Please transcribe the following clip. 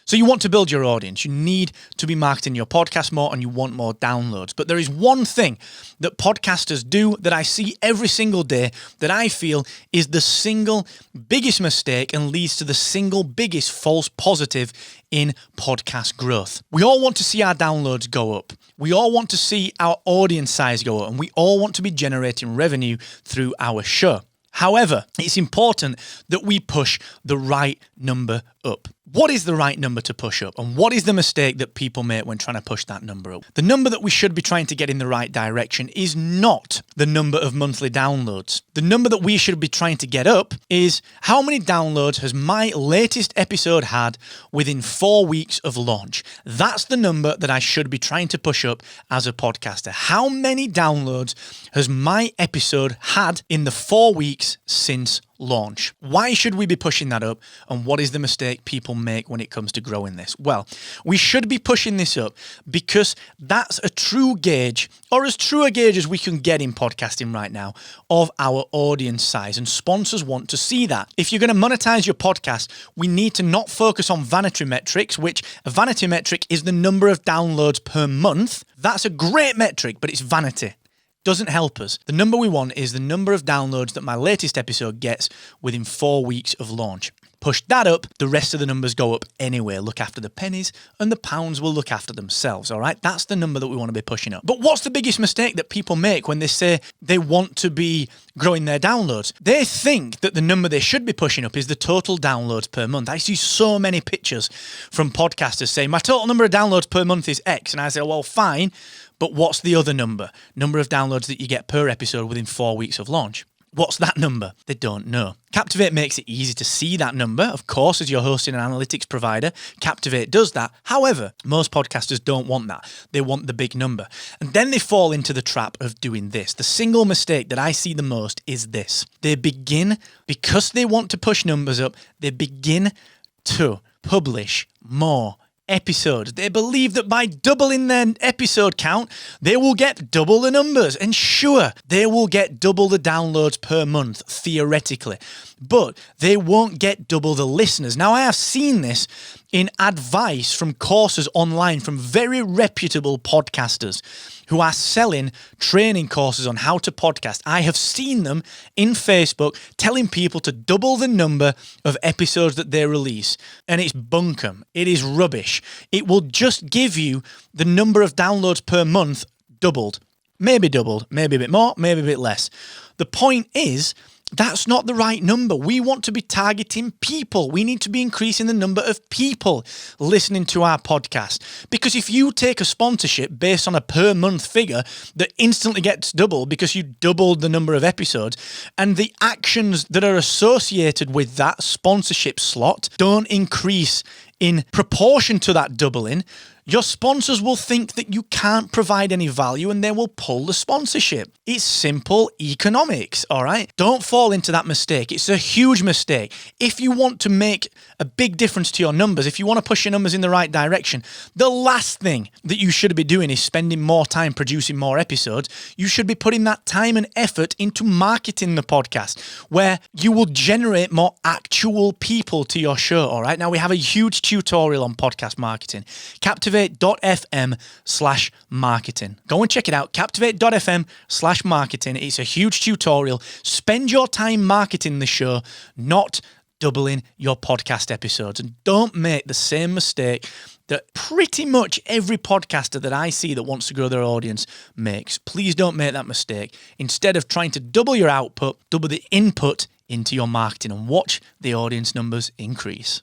So you want to build your audience. You need to be marketing your podcast more and you want more downloads. But there is one thing that podcasters do that I see every single day that I feel is the single biggest mistake and leads to the single biggest false positive in podcast growth. We all want to see our downloads go up. We all want to see our audience size go up, and we all want to be generating revenue through our show. However, it's important that we push the right number up. What is the right number to push up? And what is the mistake that people make when trying to push that number up? The number that we should be trying to get in the right direction is not the number of monthly downloads. The number that we should be trying to get up is how many downloads has my latest episode had within 4 weeks of launch. That's the number that I should be trying to push up as a podcaster. How many downloads has my episode had in the 4 weeks since launch? Why should we be pushing that up, and what is the mistake people make when it comes to growing this? Well, we should be pushing this up because that's a true gauge, or as true a gauge as we can get in podcasting right now, of our audience size, and sponsors want to see that. If you're going to monetize your podcast, we need to not focus on vanity metrics, which a vanity metric is the number of downloads per month. That's a great metric, but it's vanity. Doesn't help us. The number we want is the number of downloads that my latest episode gets within 4 weeks of launch. Push that up, the rest of the numbers go up anyway. Look after the pennies and the pounds will look after themselves, all right? That's the number that we want to be pushing up. But what's the biggest mistake that people make when they say they want to be growing their downloads? They think that the number they should be pushing up is the total downloads per month. I see so many pictures from podcasters saying, my total number of downloads per month is X. And I say, well, fine, but what's the other number? Number of downloads that you get per episode within 4 weeks of launch. What's that number? They don't know. Captivate makes it easy to see that number. Of course, as you're hosting an analytics provider, Captivate does that. However, most podcasters don't want that. They want the big number. And then they fall into the trap of doing this. The single mistake that I see the most is this. They begin, because they want to push numbers up, they begin to publish more episodes. They believe that by doubling their episode count, they will get double the numbers. And sure, they will get double the downloads per month, theoretically. But they won't get double the listeners. Now, I have seen this in advice from courses online from very reputable podcasters who are selling training courses on how to podcast. I have seen them in Facebook telling people to double the number of episodes that they release. And it's bunkum. It is rubbish. It will just give you the number of downloads per month doubled. Maybe doubled, maybe a bit more, maybe a bit less. The point is, that's not the right number. We want to be targeting people. We need to be increasing the number of people listening to our podcast. Because if you take a sponsorship based on a per month figure that instantly gets doubled because you doubled the number of episodes, and the actions that are associated with that sponsorship slot don't increase in proportion to that doubling, your sponsors will think that you can't provide any value and they will pull the sponsorship. It's simple economics, all right? Don't fall into that mistake. It's a huge mistake. If you want to make a big difference to your numbers, if you want to push your numbers in the right direction, the last thing that you should be doing is spending more time producing more episodes. You should be putting that time and effort into marketing the podcast, where you will generate more actual people to your show, all right? Now, we have a huge tutorial on podcast marketing. Captivate.fm/marketing. Go and check it out. Captivate.fm/marketing. It's a huge tutorial. Spend your time marketing the show, not doubling your podcast episodes. And don't make the same mistake that pretty much every podcaster that I see that wants to grow their audience makes. Please don't make that mistake. Instead of trying to double your output, double the input into your marketing and watch the audience numbers increase.